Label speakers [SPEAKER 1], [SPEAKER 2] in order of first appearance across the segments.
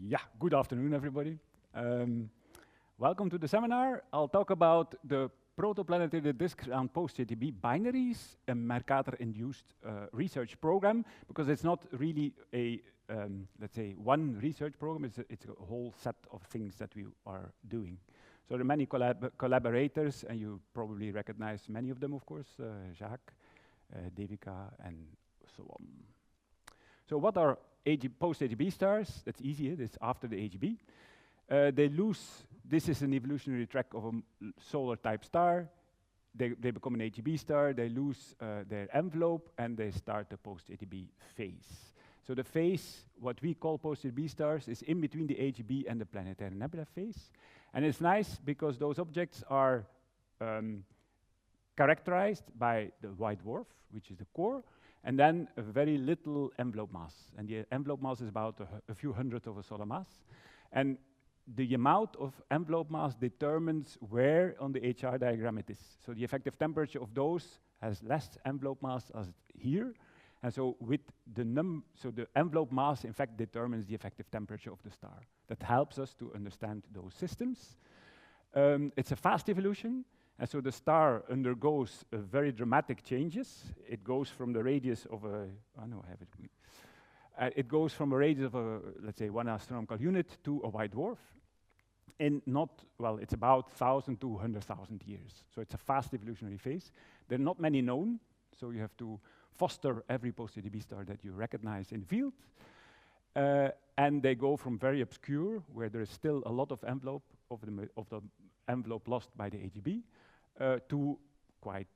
[SPEAKER 1] Yeah, good afternoon, everybody. Welcome to the seminar. I'll talk about the Protoplanetary disk and post-AGB binaries, a Mercator-induced research program, because it's not really a, let's say, one research program, it's a whole set of things that we are doing. So there are many collaborators, and you probably recognize many of them, of course, Jacques, Devika, and so on. So what are post-AGB stars? That's easy, it's after the AGB. They lose, this is an evolutionary track of a solar type star. They become an AGB star, they lose their envelope, and they start the post-AGB phase. So the phase, what we call post-AGB stars, is in between the AGB and the planetary nebula phase. And it's nice because those objects are characterized by the white dwarf, which is the core, and then a very little envelope mass. And the envelope mass is about a few hundredths of a solar mass. And the amount of envelope mass determines where on the HR diagram it is. So the effective temperature of those has less envelope mass as here. And so with the the envelope mass, in fact, determines the effective temperature of the star. That helps us to understand those systems. It's a fast evolution. And so the star undergoes very dramatic changes. It goes from the radius of a, it goes from a radius of a, let's say, 1 astronomical unit to a white dwarf in it's about 1,000 to 100,000 years. So it's a fast evolutionary phase. There are not many known, so you have to foster every post-AGB star that you recognize in the field. And they go from very obscure, where there is still a lot of envelope of the envelope lost by the AGB, to quite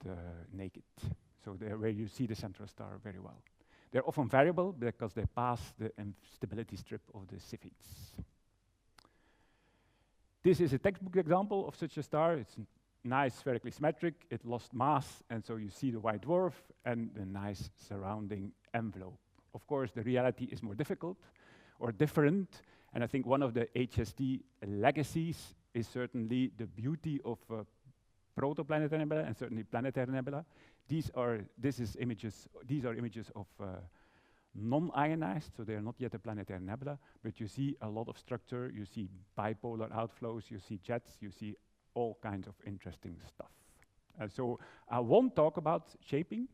[SPEAKER 1] naked. So there where you see the central star very well. They're often variable because they pass the stability strip of the Cepheids. This is a textbook example of such a star. It's nice spherically symmetric, it lost mass, and so you see the white dwarf and the nice surrounding envelope. Of course, the reality is more difficult or different, and I think one of the HST legacies is certainly the beauty of protoplanetary nebula and certainly planetary nebula. These are images of non-ionized, so they are not yet a planetary nebula, but you see a lot of structure, you see bipolar outflows, you see jets, you see all kinds of interesting stuff. So I won't talk about shaping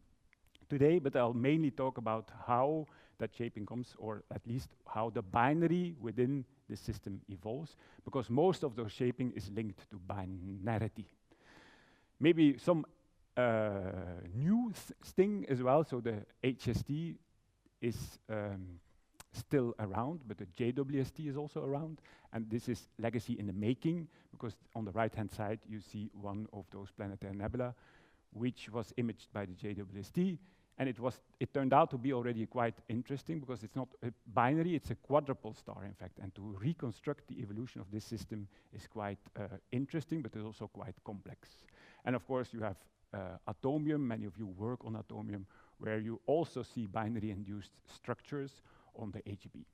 [SPEAKER 1] today, but I'll mainly talk about how that shaping comes, or at least how the binary within the system evolves, because most of those shaping is linked to binarity. Maybe some new thing as well, so the HST is still around, but the JWST is also around, and this is legacy in the making, because on the right-hand side you see one of those planetary nebula, which was imaged by the JWST, and it turned out to be already quite interesting, because it's not a binary, it's a quadruple star, in fact, and to reconstruct the evolution of this system is quite interesting, but it's also quite complex. And of course, you have atomium, many of you work on atomium, where you also see binary-induced structures on the AGB.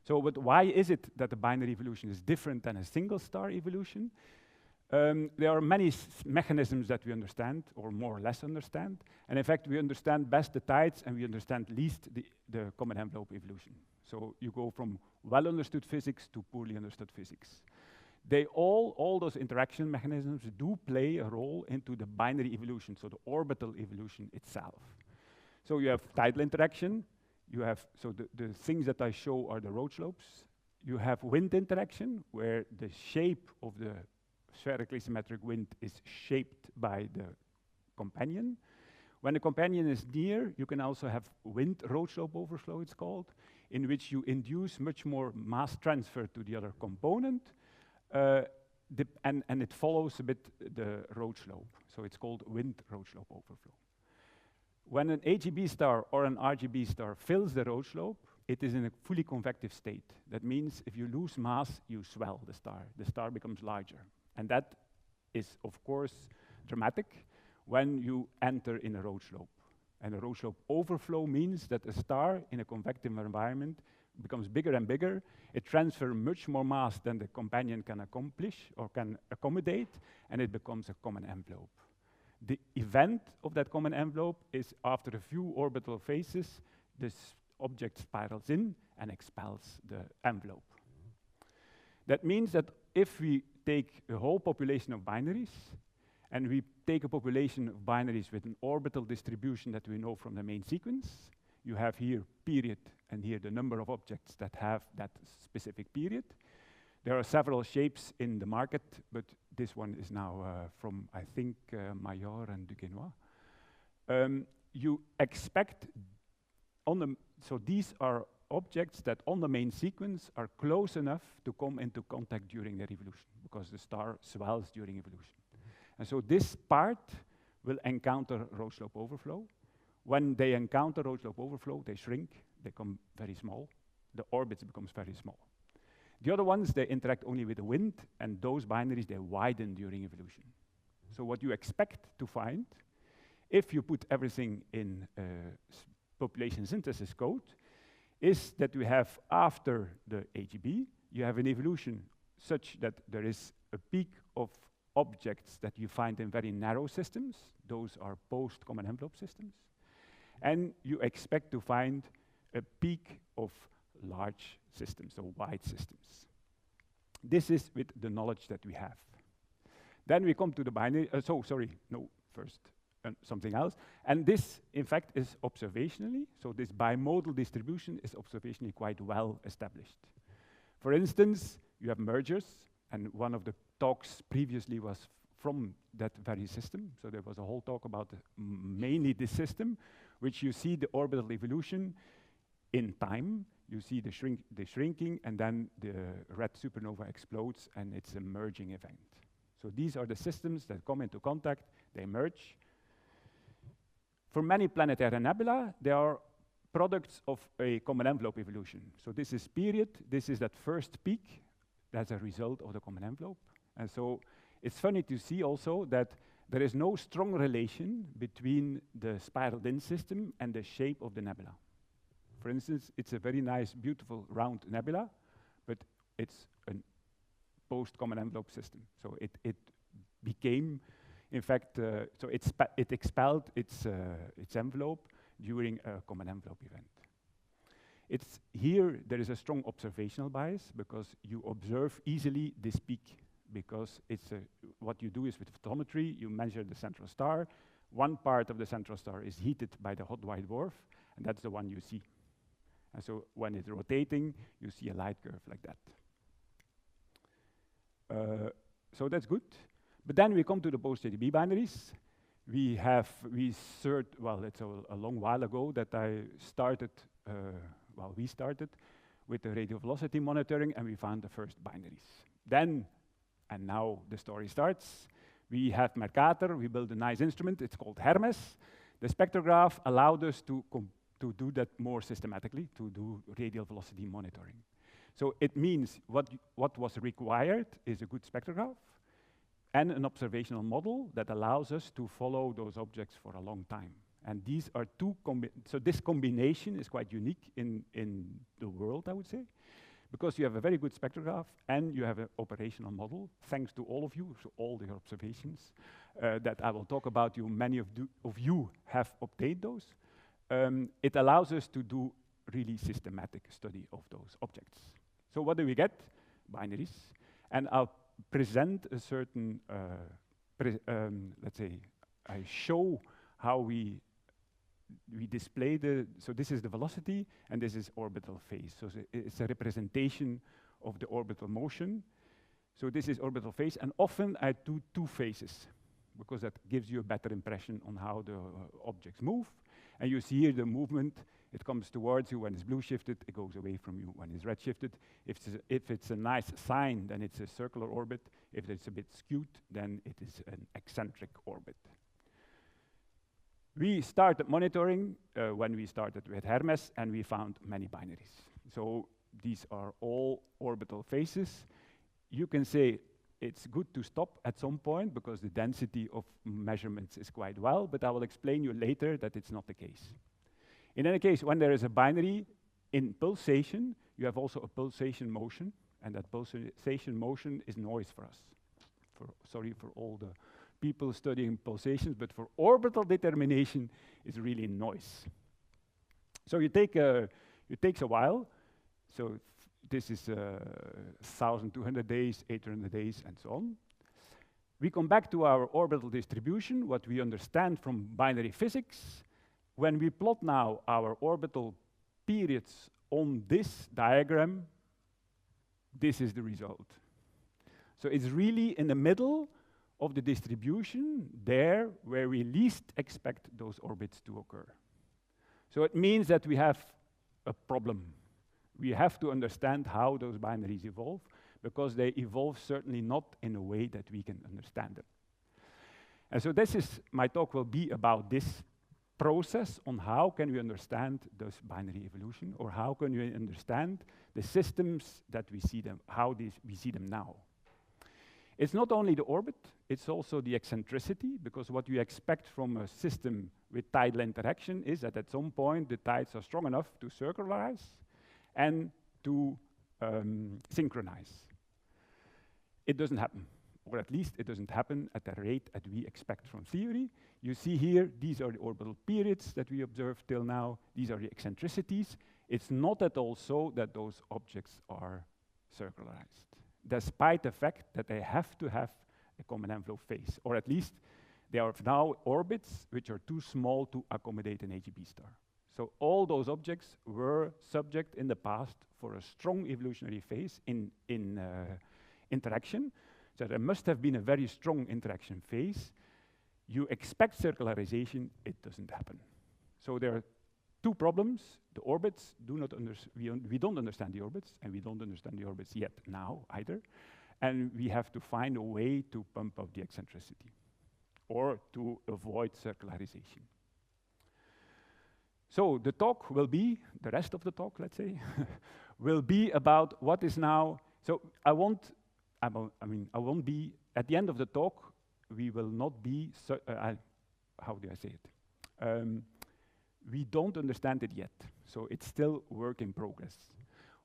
[SPEAKER 1] So, but why is it that the binary evolution is different than a single star evolution? There are many mechanisms that we understand, or more or less understand, and in fact we understand best the tides and we understand least the common envelope evolution. So you go from well understood physics to poorly understood physics. All those interaction mechanisms do play a role into the binary evolution, so the orbital evolution itself. So you have tidal interaction, you have, so the things that I show are the road slopes. You have wind interaction, where the shape of the spherically symmetric wind is shaped by the companion. When the companion is near, you can also have wind road slope overflow, it's called, in which you induce much more mass transfer to the other component, and it follows a bit the road slope. So it's called wind road slope overflow. When an AGB star or an RGB star fills the road slope, it is in a fully convective state. That means if you lose mass, you swell the star. The star becomes larger. And that is, of course, dramatic when you enter in a road slope. And a road slope overflow means that a star in a convective environment becomes bigger and bigger. It transfers much more mass than the companion can accomplish or can accommodate, and it becomes a common envelope. The event of that common envelope is after a few orbital phases, this object spirals in and expels the envelope. That means that if we take a whole population of binaries, and we take a population of binaries with an orbital distribution that we know from the main sequence, you have here period, and here the number of objects that have that specific period. There are several shapes in the market, but this one is now from, I think, Maillard and Duquesnoy. You expect so these are objects that on the main sequence are close enough to come into contact during their evolution, because the star swells during evolution. And so this part will encounter Roche-Lobe overflow. When they encounter Roche-Lobe overflow, they shrink, they become very small. The orbits becomes very small. The other ones, they interact only with the wind, and those binaries, they widen during evolution. So what you expect to find, if you put everything in population synthesis code, is that we have, after the AGB, you have an evolution such that there is a peak of objects that you find in very narrow systems. Those are post-common envelope systems. And you expect to find a peak of large systems, so wide systems. This is with the knowledge that we have. Then we come to the binary, first something else. And this, in fact, is observationally, so this bimodal distribution is observationally quite well established. For instance, you have mergers, and one of the talks previously was from that very system. So there was a whole talk about mainly this system, which you see the orbital evolution in time. You see the shrinking, and then the red supernova explodes, and it's a merging event. So these are the systems that come into contact, they merge. For many planetary nebula, they are products of a common envelope evolution. So this is period, this is that first peak, that's a result of the common envelope. And so it's funny to see also that there is no strong relation between the spiraled-in system and the shape of the nebula. For instance, it's a very nice, beautiful, round nebula, but it's a post-common envelope system. So it became, in fact, so it expelled its envelope during a common envelope event. It's here, there is a strong observational bias, because you observe easily this peak, because it's what you do is with photometry, you measure the central star. One part of the central star is heated by the hot white dwarf, and that's the one you see. And so when it's rotating, you see a light curve like that. So that's good. But then we come to the post-AGB binaries. Well, it's a long while ago that we started with the radial velocity monitoring, and we found the first binaries. Then, and now the story starts, we have Mercator, we built a nice instrument, it's called Hermes. The spectrograph allowed us to do that more systematically, to do radial velocity monitoring. So it means what was required is a good spectrograph and an observational model that allows us to follow those objects for a long time. And these are so this combination is quite unique in the world, I would say, because you have a very good spectrograph and you have an operational model, thanks to all of you, so all the observations that I will talk about. Many of you have obtained those. It allows us to do really systematic study of those objects. So what do we get? Binaries. And I'll present a certain, let's say, I show how we display so this is the velocity, and this is orbital phase. So it's a representation of the orbital motion. So this is orbital phase, and often I do two phases, because that gives you a better impression on how the objects move. And you see here the movement, it comes towards you. When it's blue shifted, it goes away from you. When it's red shifted, if it's a nice sign, then it's a circular orbit. If it's a bit skewed, then it is an eccentric orbit. We started monitoring when we started with Hermes, and we found many binaries. So these are all orbital phases. You can say it's good to stop at some point because the density of measurements is quite well, but I will explain you later that it's not the case. In any case, when there is a binary in pulsation, you have also a pulsation motion, and that pulsation motion is noise for us. Sorry for all the people studying pulsations, but for orbital determination, it's really noise. So it takes a while. So this is 1,200 days, 800 days, and so on. We come back to our orbital distribution, what we understand from binary physics. When we plot now our orbital periods on this diagram, this is the result. So it's really in the middle of the distribution, there where we least expect those orbits to occur. So it means that we have a problem. We have to understand how those binaries evolve, because they evolve certainly not in a way that we can understand them. And so my talk will be about this process on how can we understand this binary evolution, or how can we understand the systems that we see them, we see them now. It's not only the orbit, it's also the eccentricity, because what you expect from a system with tidal interaction is that at some point the tides are strong enough to circularize and to synchronize. It doesn't happen, or at least it doesn't happen at the rate that we expect from theory. You see here, these are the orbital periods that we observed till now. These are the eccentricities. It's not at all so that those objects are circularized, despite the fact that they have to have a common envelope phase, or at least they are now orbits which are too small to accommodate an AGB star. So all those objects were subject in the past for a strong evolutionary phase in interaction. So there must have been a very strong interaction phase. You expect circularization, it doesn't happen. So there are two problems. The orbits we don't understand the orbits, and we don't understand the orbits yet now either. And we have to find a way to pump up the eccentricity, or to avoid circularization. So the talk will be, the rest of the talk, let's say, will be about what is now. So I won't be, at the end of the talk, we will not be, how do I say it? We don't understand it yet, so it's still work in progress.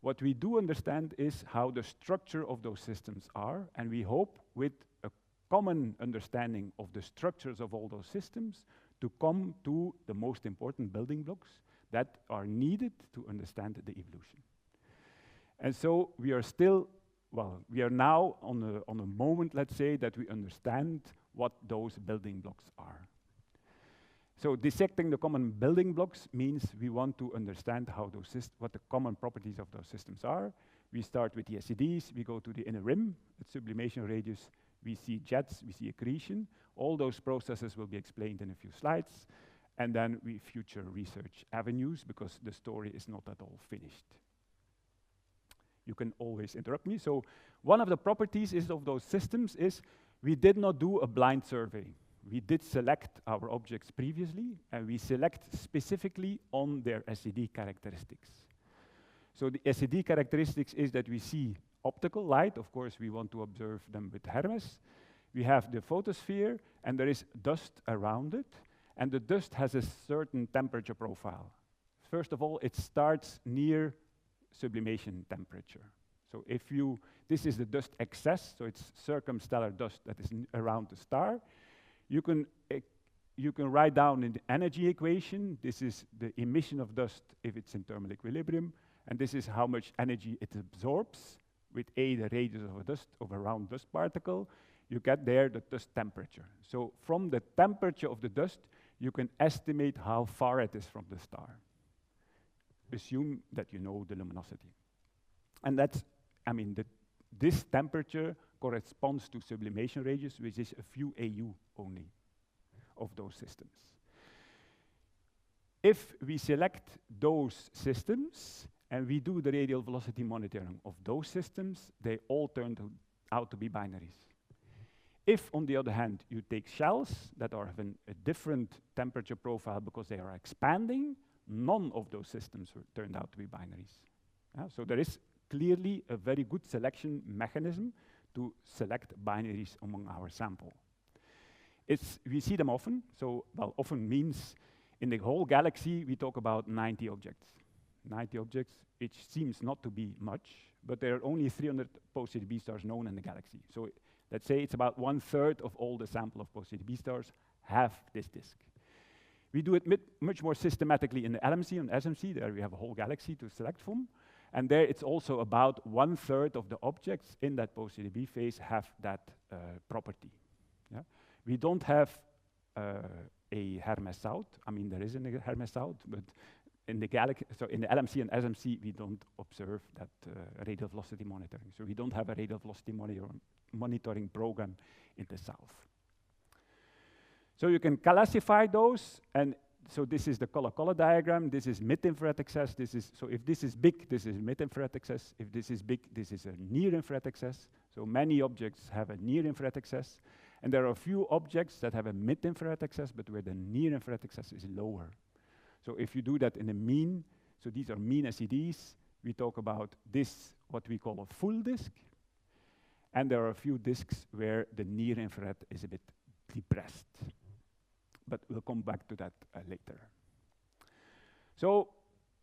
[SPEAKER 1] What we do understand is how the structure of those systems are, and we hope with a common understanding of the structures of all those systems to come to the most important building blocks that are needed to understand the evolution. And so we are still, well, we are now on a moment, let's say, that we understand what those building blocks are. So dissecting the common building blocks means we want to understand how those what the common properties of those systems are. We start with the SEDs, we go to the inner rim, at sublimation radius, we see jets, we see accretion. All those processes will be explained in a few slides. And then we future research avenues, because the story is not at all finished. You can always interrupt me. So one of the properties of those systems is we did not do a blind survey. We did select our objects previously, and we select specifically on their SED characteristics. So the SED characteristics is that we see optical light. Of course, we want to observe them with Hermes. We have the photosphere, and there is dust around it, and the dust has a certain temperature profile. First of all, it starts near sublimation temperature. So this is the dust excess, so it's circumstellar dust that is around the star. You can write down in the energy equation, this is the emission of dust if it's in thermal equilibrium, and this is how much energy it absorbs with A, the radius of a round dust particle. You get there the dust temperature. So from the temperature of the dust, you can estimate how far it is from the star. Assume that you know the luminosity. And that's, this temperature corresponds to sublimation radius, which is a few AU only of those systems. If we select those systems and we do the radial velocity monitoring of those systems, they all turn out to be binaries. If, on the other hand, you take shells that are having a different temperature profile because they are expanding, none of those systems turned out to be binaries. So there is clearly a very good selection mechanism to select binaries among our sample. We see them often, so well, often means in the whole galaxy we talk about 90 objects. 90 objects, which seems not to be much, but there are only 300 post-AGB stars known in the galaxy. So let's say it's about 1/3 of all the sample of post-AGB stars have this disk. We do it much more systematically in the LMC and SMC, there we have a whole galaxy to select from. And there it's also about 1/3 of the objects in that post-AGB phase have that property. Yeah? We don't have a Hermes out. I mean, there is a Hermes out, but in the in the LMC and SMC, we don't observe that radial velocity monitoring. So we don't have a radial velocity monitoring program in the south. So you can classify those, and so this is the color diagram. This is mid-infrared access. So if this is big, this is mid-infrared access. If this is big, this is a near-infrared access. So many objects have a near-infrared access, and there are a few objects that have a mid-infrared access, but where the near-infrared access is lower. So if you do that in a mean, so these are mean SEDs, we talk about this, what we call a full disk, and there are a few disks where the near-infrared is a bit depressed. But we'll come back to that later. So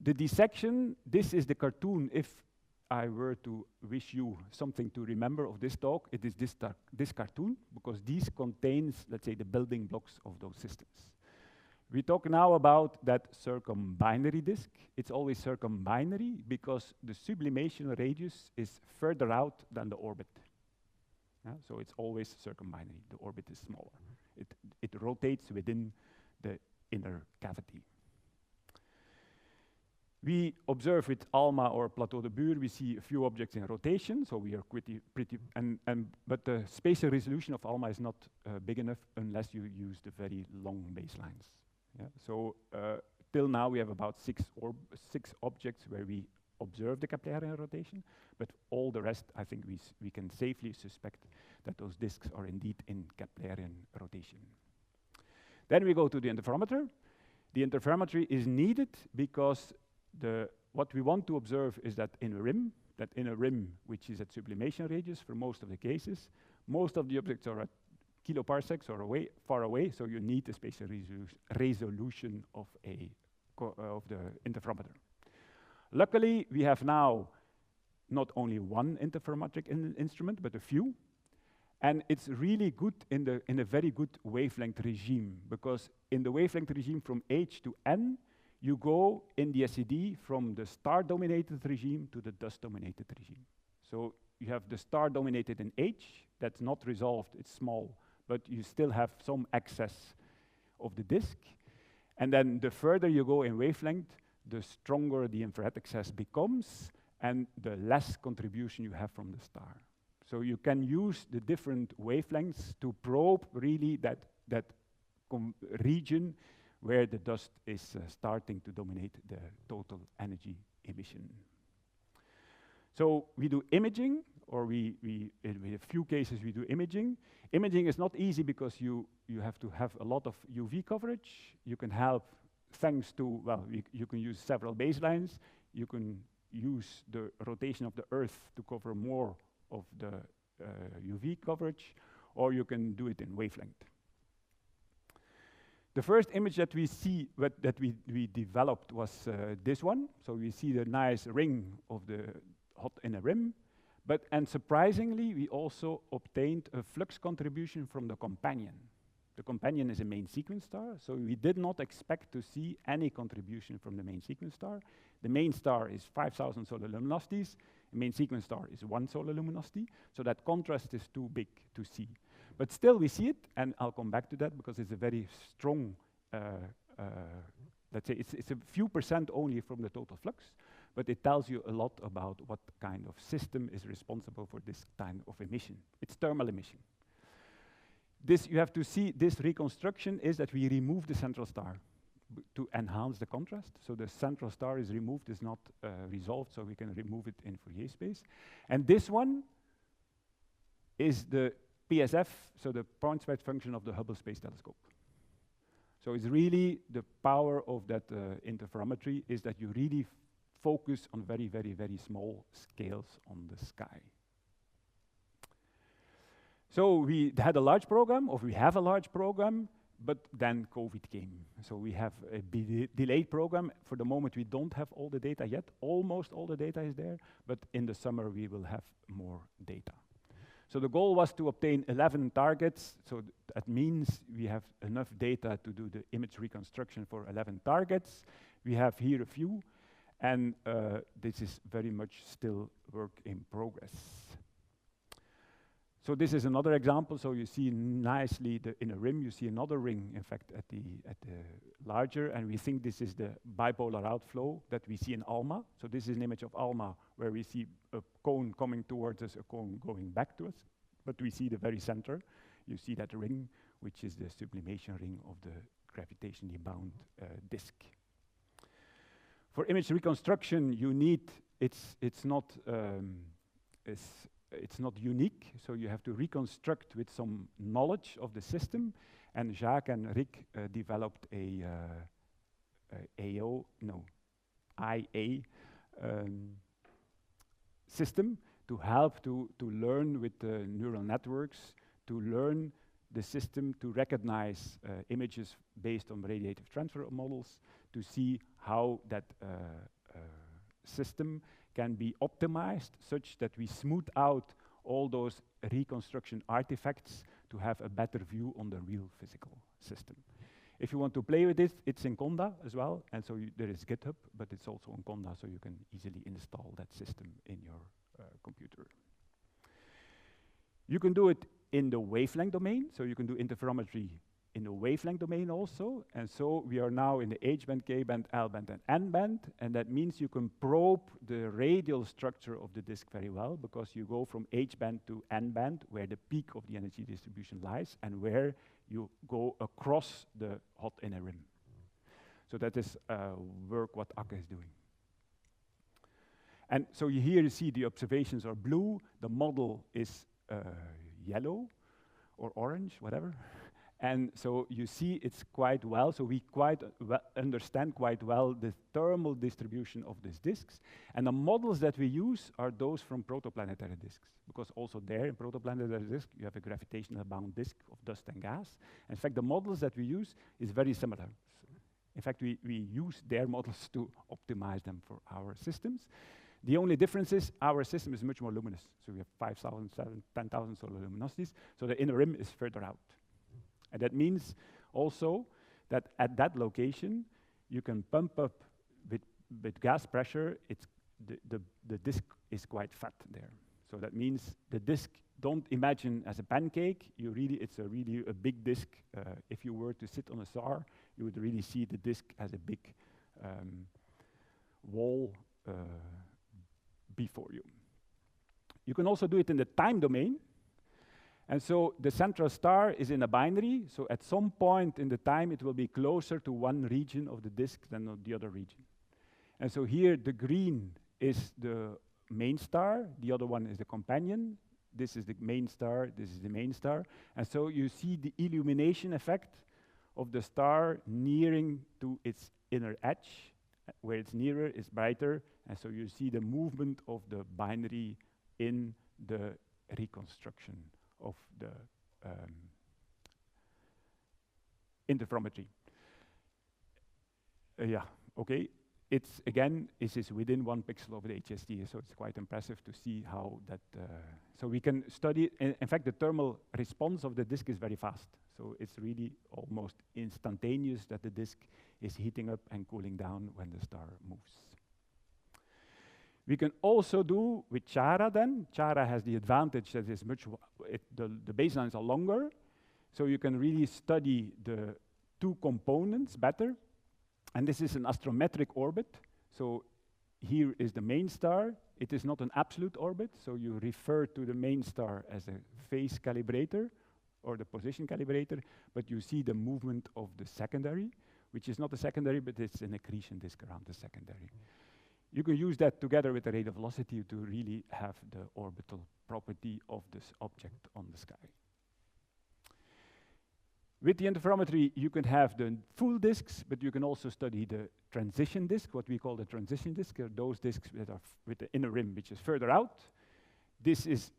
[SPEAKER 1] the dissection, this is the cartoon. If I were to wish you something to remember of this talk, it is this cartoon, because these contains, let's say, the building blocks of those systems. We talk now about that circumbinary disk. It's always circumbinary because the sublimation radius is further out than the orbit. So it's always circumbinary. The orbit is smaller. It rotates within the inner cavity. We observe with ALMA or Plateau de Bure, we see a few objects in rotation, so we are pretty but the spatial resolution of ALMA is not big enough unless you use the very long baselines. Yeah? So till now we have about six objects where we observe the Keplerian rotation, but all the rest, I think we can safely suspect that those disks are indeed in Keplerian rotation. Then we go to the interferometer. The interferometry is needed because what we want to observe is that in a rim, which is at sublimation radius for most of the cases, most of the objects are at kiloparsecs or far away, so you need the spatial resolution of the interferometer. Luckily, we have now not only one interferometric instrument, but a few. And it's really good in a very good wavelength regime, because in the wavelength regime from H to N, you go in the SED from the star-dominated regime to the dust-dominated regime. So you have the star-dominated in H, that's not resolved, it's small, but you still have some excess of the disk. And then the further you go in wavelength, the stronger the infrared excess becomes, and the less contribution you have from the star. So you can use the different wavelengths to probe really that region where the dust is starting to dominate the total energy emission. So we do imaging, or in a few cases we do imaging. Imaging is not easy because you have to have a lot of UV coverage. You can help thanks to, well, you can use several baselines. You can use the rotation of the Earth to cover more of the UV coverage, or you can do it in wavelength. The first image that we see, that we developed was this one. So we see the nice ring of the hot inner rim, and surprisingly, we also obtained a flux contribution from the companion. The companion is a main sequence star, so we did not expect to see any contribution from the main sequence star. The main star is 5,000 solar luminosities. The main sequence star is 1 solar luminosity, so that contrast is too big to see. But still we see it, and I'll come back to that because it's a very strong, let's say it's a few percent only from the total flux, but it tells you a lot about what kind of system is responsible for this kind of emission. It's thermal emission. This, you have to see, this reconstruction is that we remove the central star to enhance the contrast. So the central star is removed, is not resolved, so we can remove it in Fourier space. And this one is the PSF, so the point-spread function of the Hubble Space Telescope. So it's really the power of that interferometry is that you really focus on very, very, very small scales on the sky. So we had a large program, or we have a large program, but then COVID came. So we have a delayed program. For the moment, we don't have all the data yet. Almost all the data is there, but in the summer, we will have more data. So the goal was to obtain 11 targets. So that means we have enough data to do the image reconstruction for 11 targets. We have here a few. And this is very much still work in progress. So this is another example. So you see nicely in a rim, you see another ring, in fact, at the larger, and we think this is the bipolar outflow that we see in ALMA. So this is an image of ALMA where we see a cone coming towards us, a cone going back to us, but we see the very center. You see that ring, which is the sublimation ring of the gravitationally bound disk. For image reconstruction, you need, it's not unique, so you have to reconstruct with some knowledge of the system. And Jacques and Rick developed a IA system to help to learn with the neural networks, to learn the system to recognize images based on radiative transfer models, to see how that system can be optimized such that we smooth out all those reconstruction artifacts to have a better view on the real physical system. If you want to play with it, it's in Conda as well, and so there is GitHub, but it's also in Conda, so you can easily install that system in your computer. You can do it in the wavelength domain, so you can do interferometry in the wavelength domain also, and so we are now in the H-band, K-band, L-band, and N-band, and that means you can probe the radial structure of the disk very well, because you go from H-band to N-band, where the peak of the energy distribution lies, and where you go across the hot inner rim. So that is work what Akke is doing. And so here you see the observations are blue, the model is yellow, or orange, whatever. And so you see it's quite well, so we quite understand quite well the thermal distribution of these disks. And the models that we use are those from protoplanetary disks, because also there in protoplanetary disk, you have a gravitational bound disk of dust and gas. In fact, the models that we use is very similar. In fact, we use their models to optimize them for our systems. The only difference is our system is much more luminous. So we have 5,000, 10,000 solar luminosities, so the inner rim is further out. And that means also that at that location, you can pump up with gas pressure. The disk is quite fat there. So that means the disk, don't imagine as a pancake. It's really a big disk. If you were to sit on a SAR, you would really see the disk as a big wall before you. You can also do it in the time domain. And so the central star is in a binary, so at some point in the time it will be closer to one region of the disk than the other region. And so here the green is the main star, the other one is the companion, this is the main star, this is the main star. And so you see the illumination effect of the star nearing to its inner edge. Where it's nearer, it's brighter, and so you see the movement of the binary in the reconstruction of the interferometry. Yeah, okay. It's again, it is within 1 pixel of the HST, so it's quite impressive to see how that. So we can study. In fact, the thermal response of the disk is very fast. So it's really almost instantaneous that the disk is heating up and cooling down when the star moves. We can also do with Chara then. Chara has the advantage that it's the baselines are longer, so you can really study the two components better. And this is an astrometric orbit. So here is the main star. It is not an absolute orbit, so you refer to the main star as a phase calibrator or the position calibrator, but you see the movement of the secondary, which is not a secondary, but it's an accretion disk around the secondary. You can use that together with the rate of velocity to really have the orbital property of this object on the sky. With the interferometry, you can have the full disks, but you can also study the transition disk, what we call the transition disk, those disks that are with the inner rim, which is further out. This is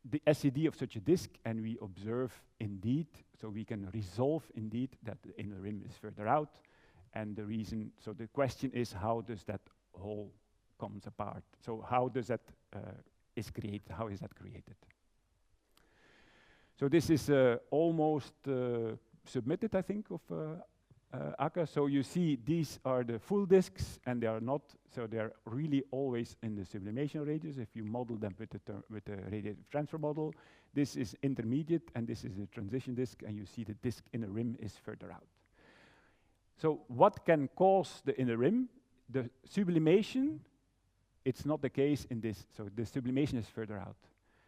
[SPEAKER 1] the SED of such a disk, and we observe indeed, so we can resolve indeed that the inner rim is further out. And the reason, so the question is, how does that whole comes apart? So how does that is created? How is that created? So this is almost submitted, I think, of Akka. So you see these are the full disks, and they are not, so they're really always in the sublimation radius. If you model them with the radiative transfer model, this is intermediate, and this is a transition disk, and you see the disk inner rim is further out. So what can cause the inner rim? The sublimation, it's not the case in this. So the sublimation is further out.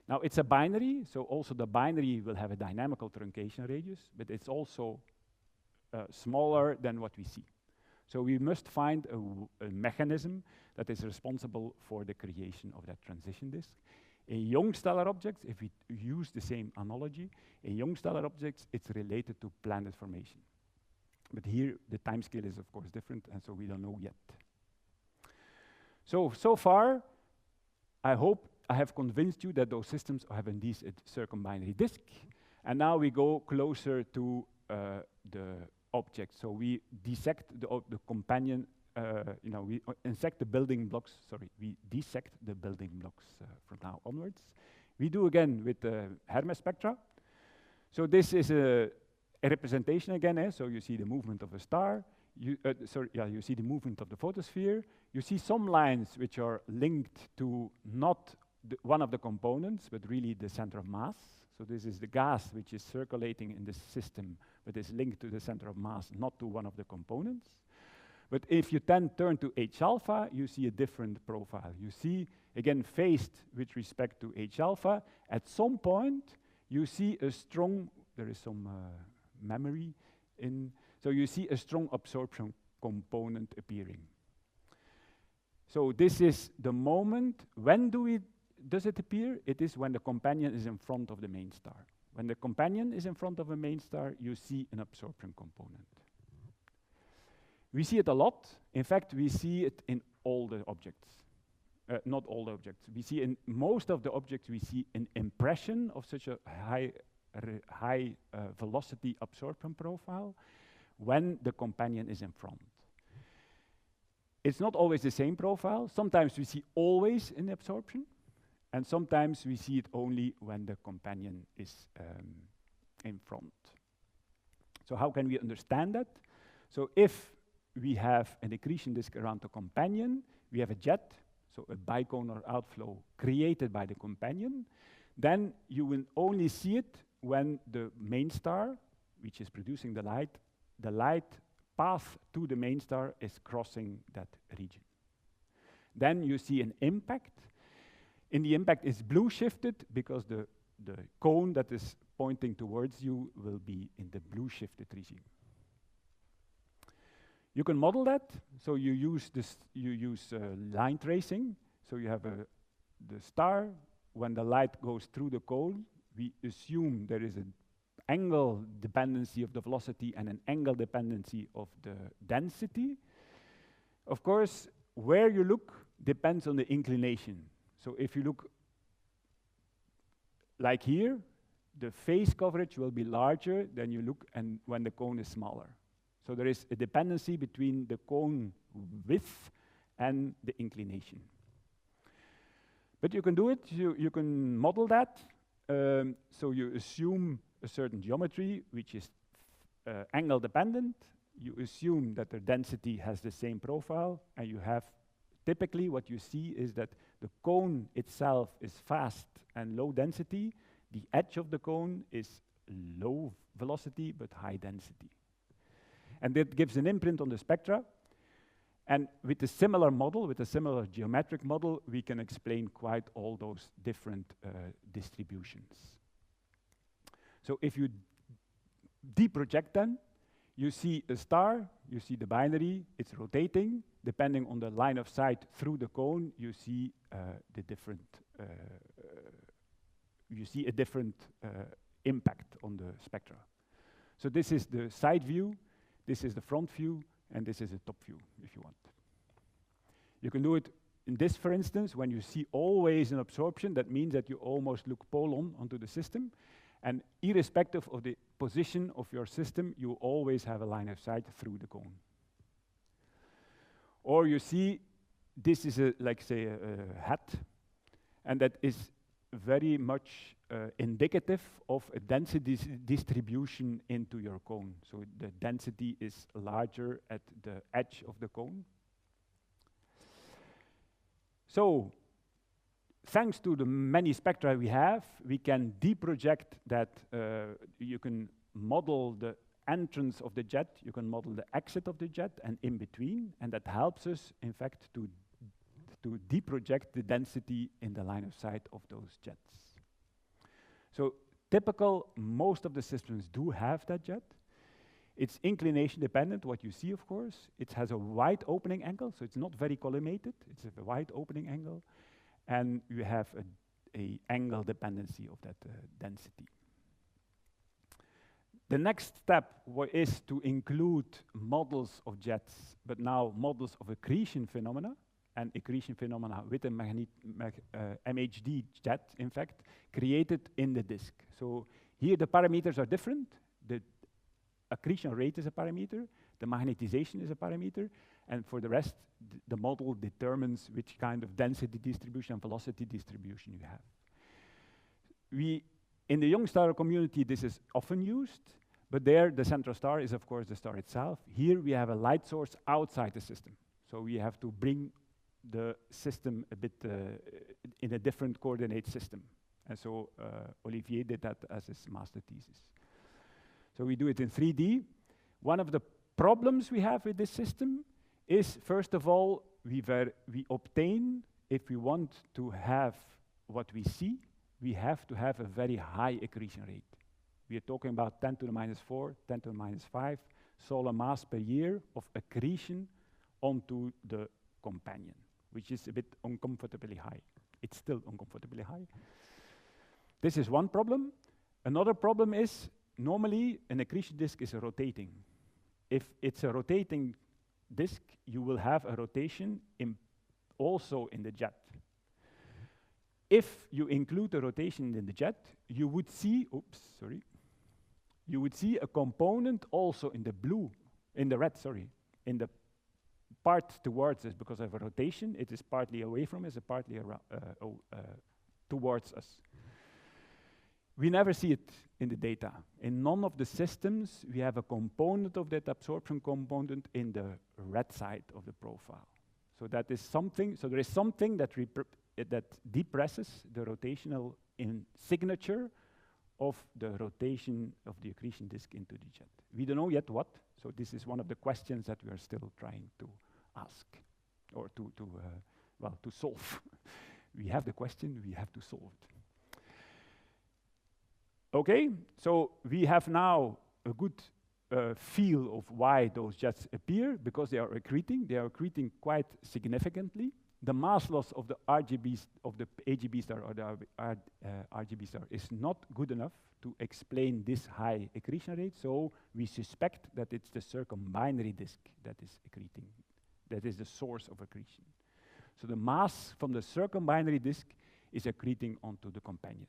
[SPEAKER 1] Now it's a binary, so also the binary will have a dynamical truncation radius, but it's also smaller than what we see. So we must find a mechanism that is responsible for the creation of that transition disk. In young stellar objects, if we use the same analogy, in young stellar objects, it's related to planet formation. But here, the time scale is, of course, different, and so we don't know yet. So far, I hope I have convinced you that those systems have indeed a circumbinary disk. And now we go closer to the object. So we dissect the companion, we insect the building blocks, we dissect the building blocks from now onwards. We do again with the Hermes spectra. So this is a representation again, so you see the movement of a star, you see the movement of the photosphere. You see some lines which are linked to not one of the components, but really the center of mass. So this is the gas which is circulating in the system, but is linked to the center of mass, not to one of the components. But if you then turn to H alpha, you see a different profile. You see, again, phased with respect to H alpha. At some point, you see a strong, there is some memory in, so you see a strong absorption component appearing. So this is the moment, when does it appear? It is when the companion is in front of the main star. When the companion is in front of a main star, you see an absorption component. We see it a lot. In fact, we see it in all the objects. Not all the objects. We see in most of the objects, we see an impression of such a high velocity absorption profile when the companion is in front. It's not always the same profile. Sometimes we see always in absorption, and sometimes we see it only when the companion is in front. So how can we understand that? So if we have an accretion disk around the companion, we have a jet, so a biconar outflow created by the companion, then you will only see it when the main star, which is producing the light path to the main star is crossing that region. Then you see an impact. In the impact is blue shifted because the cone that is pointing towards you will be in the blue shifted regime. You can model that, so you use line tracing. So you have the star. When the light goes through the cone, we assume there is an angle dependency of the velocity and an angle dependency of the density. Of course, where you look depends on the inclination. So if you look like here, the phase coverage will be larger than you look and when the cone is smaller. So there is a dependency between the cone width and the inclination. But you can do it, you can model that. So you assume a certain geometry, which is angle dependent. You assume that the density has the same profile, and you have, typically what you see is that the cone itself is fast and low density. The edge of the cone is low velocity, but high density. And that gives an imprint on the spectra. And with a similar model, with a similar geometric model, we can explain quite all those different distributions. So if you deproject them, you see a star, you see the binary, it's rotating. Depending on the line of sight through the cone, you see the different, a different impact on the spectra. So this is the side view, this is the front view, and this is a top view, if you want. You can do it in this, for instance, when you see always an absorption, that means that you almost look pole-on onto the system, and irrespective of the position of your system, you always have a line of sight through the cone. Or you see, this is like say a hat, and that is very much indicative of a density distribution into your cone. So the density is larger at the edge of the cone. So thanks to the many spectra we have, we can deproject that. You can model the entrance of the jet, you can model the exit of the jet, and in between, and that helps us, in fact, to deproject the density in the line of sight of those jets. So typical, most of the systems do have that jet. It's inclination dependent, what you see, of course. It has a wide opening angle, so it's not very collimated. It's a wide opening angle. And you have a angle dependency of that density. The next step is to include models of jets, but now models of accretion phenomena, and accretion phenomena with a MHD jet, in fact, created in the disk. So here the parameters are different. The accretion rate is a parameter, the magnetization is a parameter, and for the rest, the model determines which kind of density distribution and velocity distribution you have. In the young star community, this is often used, but there the central star is, of course, the star itself. Here we have a light source outside the system, so we have to bring the system a bit in a different coordinate system. And so Olivier did that as his master thesis. So we do it in 3D. One of the problems we have with this system is, first of all, we obtain, if we want to have what we see, we have to have a very high accretion rate. We are talking about 10 to the minus 4, 10 to the minus 5 solar mass per year of accretion onto the companion, which is a bit uncomfortably high. It's still uncomfortably high. This is one problem. Another problem is, normally an accretion disk is rotating. If it's a rotating disk, you will have a rotation also in the jet. If you include the rotation in the jet, you would see, you would see a component also in the in the part towards us, because of a rotation, it is partly away from us, partly towards us. We never see it in the data. In none of the systems, we have a component of that absorption component in the red side of the profile. So that is something, so there is something that depresses the rotational signature of the rotation of the accretion disk into the jet. We don't know yet what, so this is one of the questions that we are still trying to ask, or to solve. We have the question, we have to solve it. Okay, so we have now a good feel of why those jets appear, because they are accreting quite significantly. The mass loss of the RGBs, of the AGB star or the RGB star is not good enough to explain this high accretion rate, so we suspect that it's the circumbinary disk that is accreting, that is the source of accretion. So the mass from the circumbinary disk is accreting onto the companion.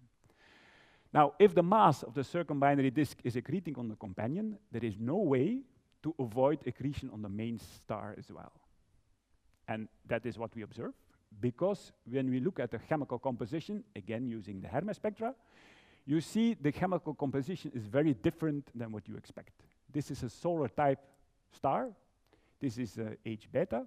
[SPEAKER 1] Now, if the mass of the circumbinary disk is accreting on the companion, there is no way to avoid accretion on the main star as well. And that is what we observe, because when we look at the chemical composition, again using the Hermes spectra, you see the chemical composition is very different than what you expect. This is a solar type star. This is H beta.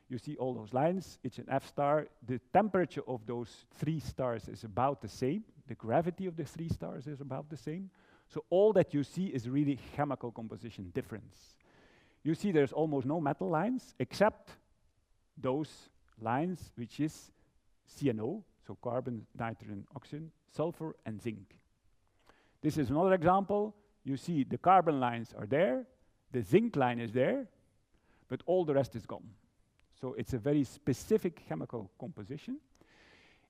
[SPEAKER 1] You see all those lines. It's an F star. The temperature of those 3 stars is about the same. The gravity of the 3 stars is about the same. So all that you see is really chemical composition difference. You see there's almost no metal lines, except those lines, which is CNO, so carbon, nitrogen, oxygen, sulfur, and zinc. This is another example. You see the carbon lines are there, the zinc line is there, but all the rest is gone. So it's a very specific chemical composition.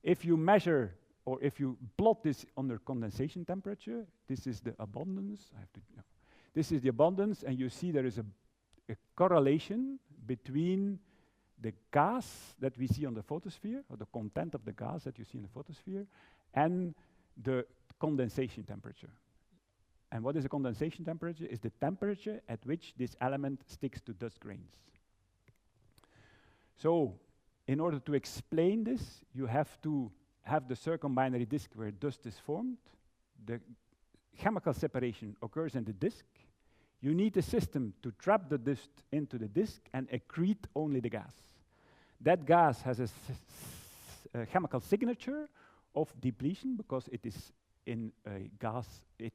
[SPEAKER 1] If you measure, or if you plot this under condensation temperature, this is the abundance. This is the abundance, and you see there is a correlation between the gas that we see on the photosphere, or the content of the gas that you see in the photosphere, and the condensation temperature. And what is the condensation temperature? Is the temperature at which this element sticks to dust grains. So, in order to explain this, you have to have the circumbinary disk where dust is formed. The chemical separation occurs in the disk. You need a system to trap the dust into the disk and accrete only the gas. That gas has a chemical signature of depletion because it is in a gas, it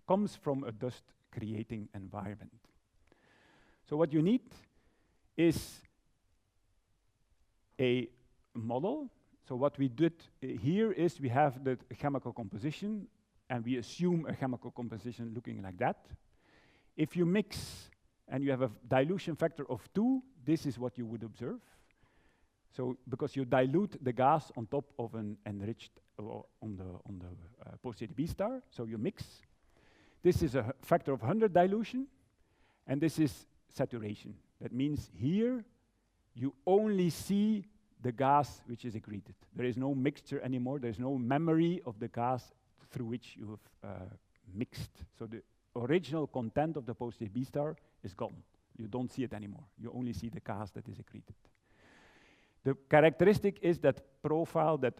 [SPEAKER 1] comes from a dust creating environment. So what you need is a model. So what we did here is we have the chemical composition and we assume a chemical composition looking like that. If you mix and you have a dilution factor of 2, this is what you would observe. So because you dilute the gas on top of an enriched, on the post-AGB star, so you mix. This is a factor of 100 dilution, and this is saturation. That means here you only see the gas which is accreted. There is no mixture anymore. There's no memory of the gas through which you have mixed. So the original content of the post-AGB star is gone. You don't see it anymore. You only see the gas that is accreted. The characteristic is that profile that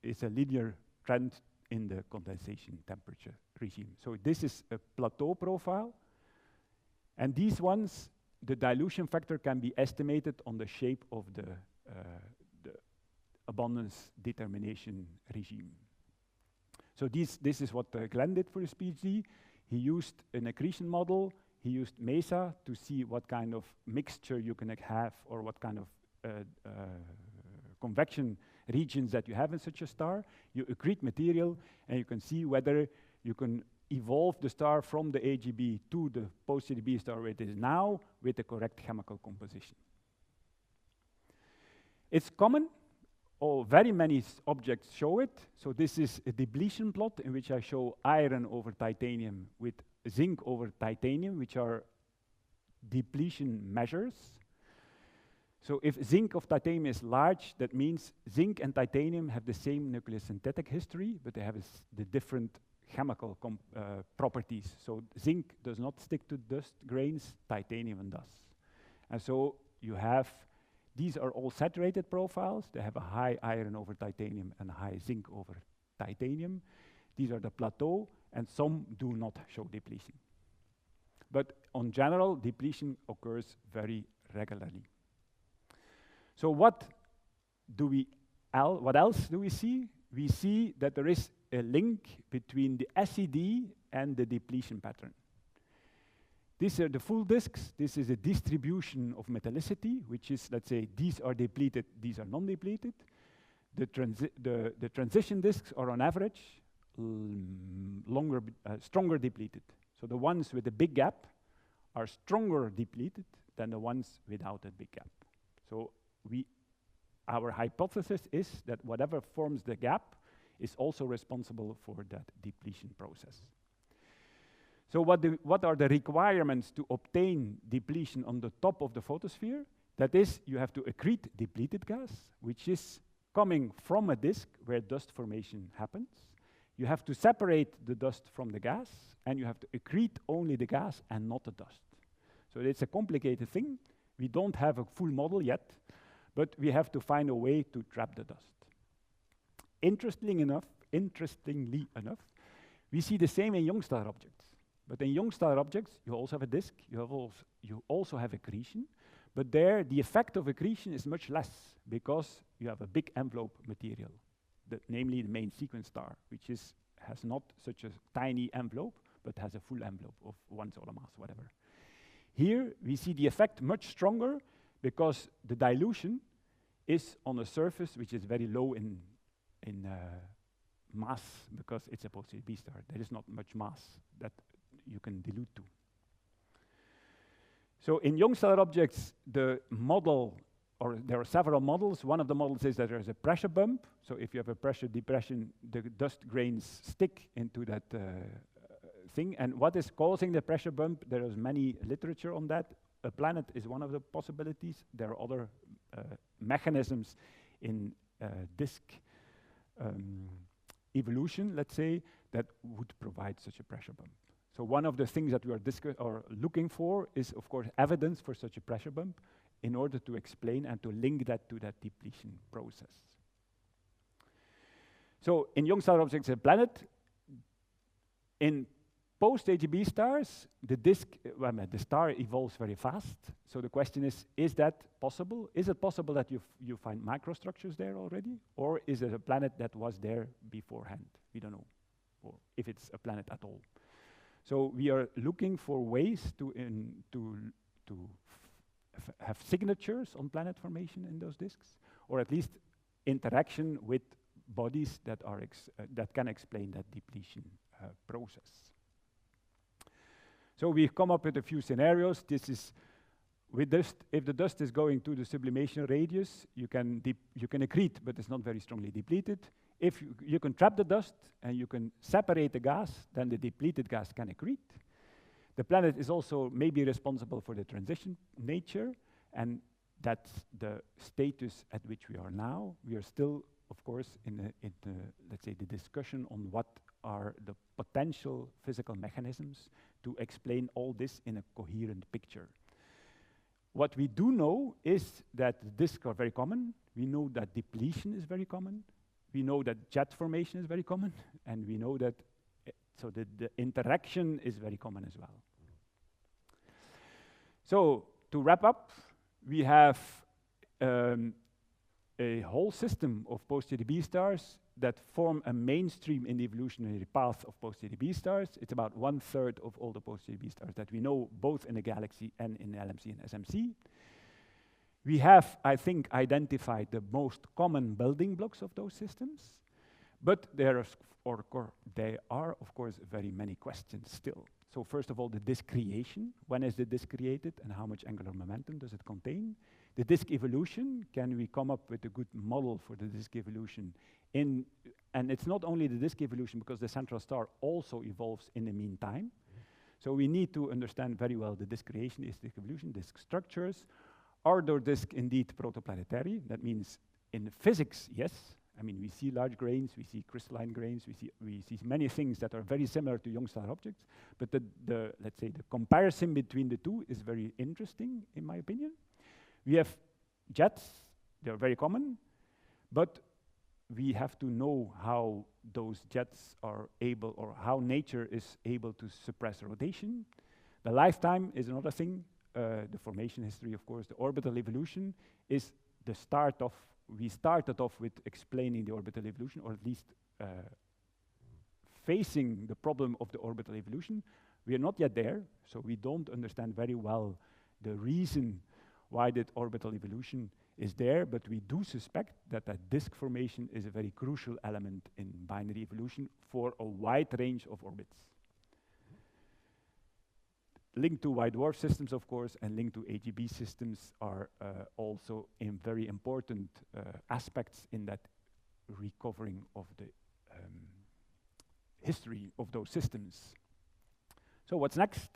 [SPEAKER 1] is a linear trend in the condensation temperature regime. So this is a plateau profile. And these ones, the dilution factor can be estimated on the shape of the abundance determination regime. So this is what Glenn did for his PhD. He used an accretion model. He used MESA to see what kind of mixture you can have or what kind of convection regions that you have in such a star. You accrete material and you can see whether you can evolve the star from the AGB to the post-AGB star where it is now with the correct chemical composition. It's common, or very many objects show it. So this is a depletion plot in which I show iron over titanium with zinc over titanium, which are depletion measures. So if zinc of titanium is large, that means zinc and titanium have the same nucleosynthetic history, but they have the different chemical properties. So zinc does not stick to dust grains, titanium does. And so you have, these are all saturated profiles. They have a high iron over titanium and a high zinc over titanium. These are the plateau, and some do not show depletion. But on general, depletion occurs very regularly. So what else do we see? We see that there is a link between the SED and the depletion pattern. These are the full disks. This is a distribution of metallicity, which is, let's say, these are depleted, these are non-depleted. The transition disks are on average stronger depleted. So the ones with a big gap are stronger depleted than the ones without a big gap. So our hypothesis is that whatever forms the gap is also responsible for that depletion process. So what are the requirements to obtain depletion on the top of the photosphere? That is, you have to accrete depleted gas, which is coming from a disk where dust formation happens. You have to separate the dust from the gas, and you have to accrete only the gas and not the dust. So it's a complicated thing. We don't have a full model yet, but we have to find a way to trap the dust. Interestingly enough, we see the same in young star objects. But in young star objects, you also have a disk, you also have accretion, but there the effect of accretion is much less because you have a big envelope material, namely the main sequence star, which has not such a tiny envelope, but has a full envelope of 1 solar mass, whatever. Here we see the effect much stronger because the dilution is on a surface which is very low in mass because it's a post-AGB star. There is not much mass that you can dilute to. So in young stellar objects, the model, or there are several models. One of the models is that there's a pressure bump. So if you have a pressure depression, the dust grains stick into that thing. And what is causing the pressure bump? There is many literature on that. A planet is one of the possibilities. There are other mechanisms in disk evolution, let's say, that would provide such a pressure bump. So one of the things that we are looking for is, of course, evidence for such a pressure bump in order to explain and to link that to that depletion process. So in young star objects, a planet. In post-AGB stars, the disk, the star evolves very fast. So the question is that possible? Is it possible that you find microstructures there already? Or is it a planet that was there beforehand? We don't know, or if it's a planet at all. So we are looking for ways to have signatures on planet formation in those disks, or at least interaction with bodies that are that can explain that depletion process. So we've come up with a few scenarios. This is with dust. If the dust is going to the sublimation radius, you can accrete, but it's not very strongly depleted. If you can trap the dust and you can separate the gas, then the depleted gas can accrete. The planet is also maybe responsible for the transition nature, and that's the status at which we are now. We are still, of course, in the let's say, the discussion on what are the potential physical mechanisms to explain all this in a coherent picture. What we do know is that disks are very common. We know that depletion is very common. We know that jet formation is very common. And we know that so the interaction is very common as well. So to wrap up, we have a whole system of post-AGB stars that form a mainstream in the evolutionary path of post-AGB stars. It's about 1/3 of all the post-AGB stars that we know, both in the galaxy and in LMC and SMC. We have, I think, identified the most common building blocks of those systems, but there are, of course, very many questions still. So first of all, the disk creation. When is the disk created and how much angular momentum does it contain? The disk evolution, can we come up with a good model for the disk evolution? And it's not only the disk evolution, because the central star also evolves in the meantime. So we need to understand very well the disk creation, disk evolution, disk structures. Are there disks indeed protoplanetary? That means in physics, yes. I mean, we see large grains, we see crystalline grains, we see many things that are very similar to young star objects. But let's say the comparison between the two is very interesting, in my opinion. We have jets, they're very common, but we have to know how those jets are able, or how nature is able to suppress rotation. The lifetime is another thing. The formation history, of course. The orbital evolution is the start of, we started off with explaining the orbital evolution, or at least facing the problem of the orbital evolution. We are not yet there, so we don't understand very well the reason why that orbital evolution is there, but we do suspect that that disk formation is a very crucial element in binary evolution for a wide range of orbits. Linked to white dwarf systems, of course, and linked to AGB systems are also in very important aspects in that recovering of the history of those systems. So what's next?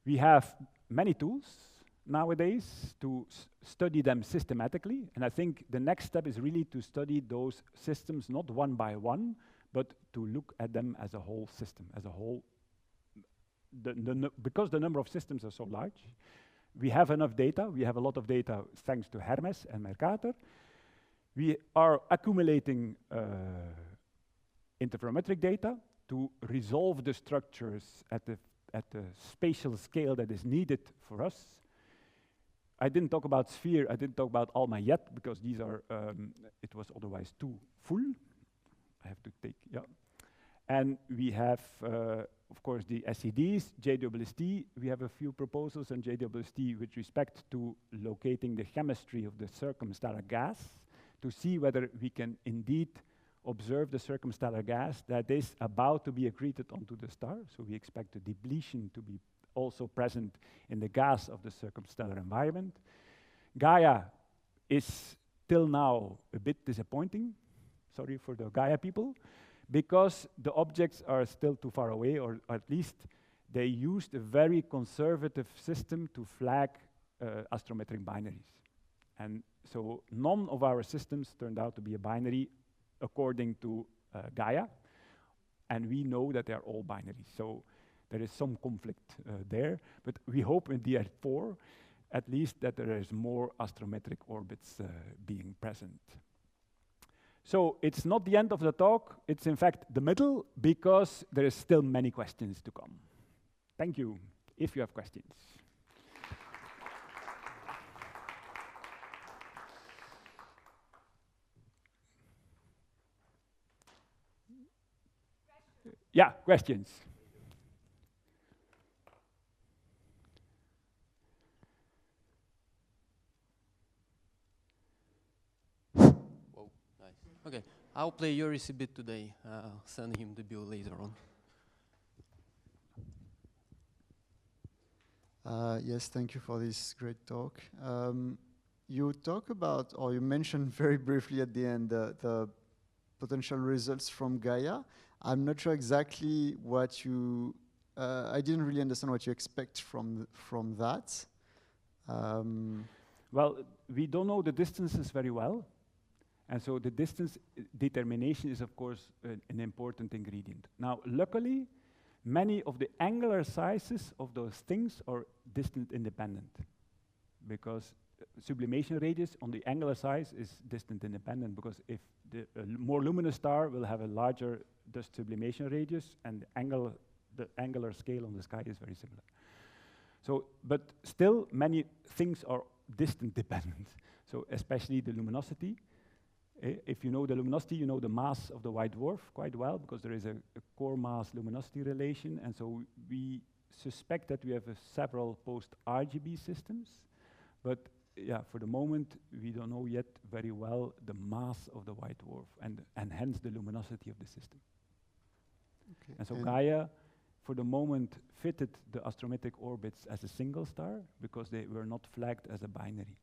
[SPEAKER 1] We have many tools nowadays to study them systematically, and I think the next step is really to study those systems not one by one, but to look at them as a whole system, as a whole. Because the number of systems are so large, we have enough data. We have a lot of data thanks to Hermes and Mercator. We are accumulating interferometric data to resolve the structures at the spatial scale that is needed for us. I didn't talk about sphere, I didn't talk about ALMA yet, because these are, it was otherwise too full. I have to take, yeah. And we have, of course, the SEDs, JWST. We have a few proposals on JWST with respect to locating the chemistry of the circumstellar gas to see whether we can indeed observe the circumstellar gas that is about to be accreted onto the star. So we expect the depletion to be also present in the gas of the circumstellar environment. Gaia is till now a bit disappointing. Sorry for the Gaia people. Because the objects are still too far away, or at least they used a very conservative system to flag astrometric binaries. And so none of our systems turned out to be a binary according to Gaia, and we know that they're all binaries. So there is some conflict there, but we hope in DR4 at least that there is more astrometric orbits being present. So it's not the end of the talk, it's in fact the middle, because there is still many questions to come. Thank you, if you have questions. Yeah, questions.
[SPEAKER 2] Whoa, nice. Okay, I'll play Yoris a bit today. I'll send him the bill later on.
[SPEAKER 3] Yes, thank you for this great talk. You talk about, or you mentioned very briefly at the end, the potential results from Gaia. I'm not sure exactly what you, I didn't really understand what you expect from that.
[SPEAKER 1] Well, we don't know the distances very well. And so the distance determination is, of course, an important ingredient. Now, luckily, many of the angular sizes of those things are distance independent, because sublimation radius on the angular size is distance independent, because if the more luminous star will have a larger dust sublimation radius, and the angular scale on the sky is very similar. So, but still, many things are distance dependent. So especially the luminosity. If you know the luminosity, you know the mass of the white dwarf quite well, because there is a core mass luminosity relation, and so we suspect that we have several post-AGB systems, but yeah, for the moment we don't know yet very well the mass of the white dwarf and hence the luminosity of the system. Okay. And so Gaia, for the moment, fitted the astrometric orbits as a single star because they were not flagged as a binary.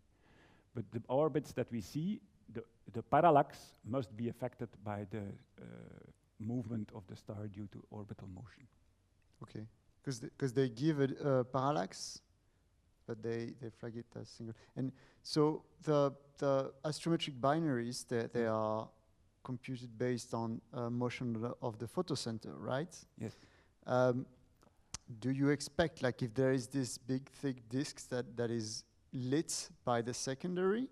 [SPEAKER 1] But the orbits that we see, the parallax must be affected by the movement of the star due to orbital motion.
[SPEAKER 3] Okay, because they give a parallax, but they flag it as single. And so the astrometric binaries, they are computed based on motion of the photocenter, right?
[SPEAKER 1] Yes.
[SPEAKER 3] Do you expect, like, if there is this big thick disk that is lit by the secondary,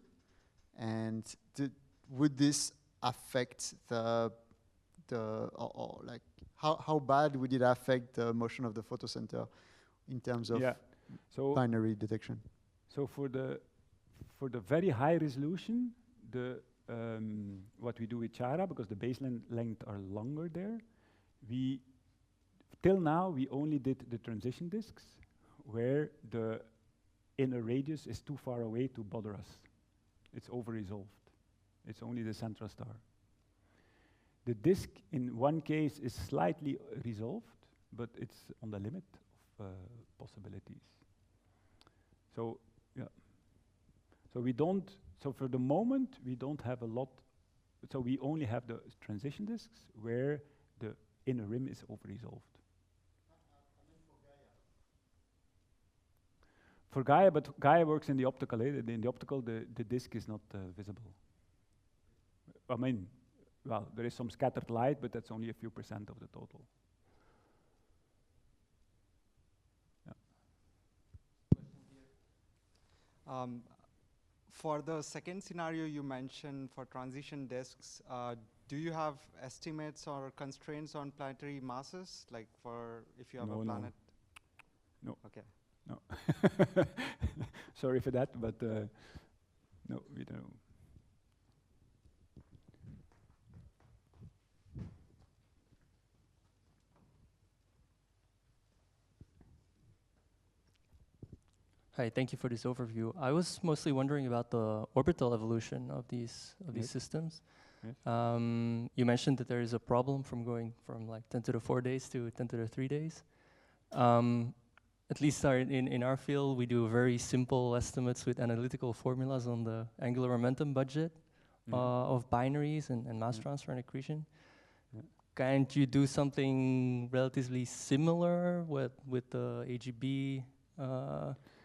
[SPEAKER 3] and would this affect or like how bad would it affect the motion of the photocenter in terms of binary detection?
[SPEAKER 1] So for the very high resolution, what we do with Chara, because the baseline length are longer there, till now we only did the transition disks where the inner radius is too far away to bother us. It's over-resolved. It's only the central star. The disk in one case is slightly resolved, but it's on the limit of possibilities. So, yeah. So we don't, so for the moment, we don't have a lot, so we only have the transition disks where the inner rim is over-resolved. For Gaia, but Gaia works in the optical. In the optical, the disk is not visible. I mean, well, there is some scattered light, but that's only a few % of the total.
[SPEAKER 4] Yeah. For the second scenario you mentioned for transition disks, do you have estimates or constraints on planetary masses, like for if you have a planet?
[SPEAKER 1] No.
[SPEAKER 4] Okay.
[SPEAKER 1] No. Sorry for that, but no, we don't know.
[SPEAKER 5] Hi, thank you for this overview. I was mostly wondering about the orbital evolution of these systems.
[SPEAKER 1] Yes.
[SPEAKER 5] You mentioned that there is a problem from going from like 10 to the 4 days to 10 to the 3 days. At least in our field, we do very simple estimates with analytical formulas on the angular momentum budget of binaries and mass transfer and accretion. Yeah. Can't you do something relatively similar with the AGB,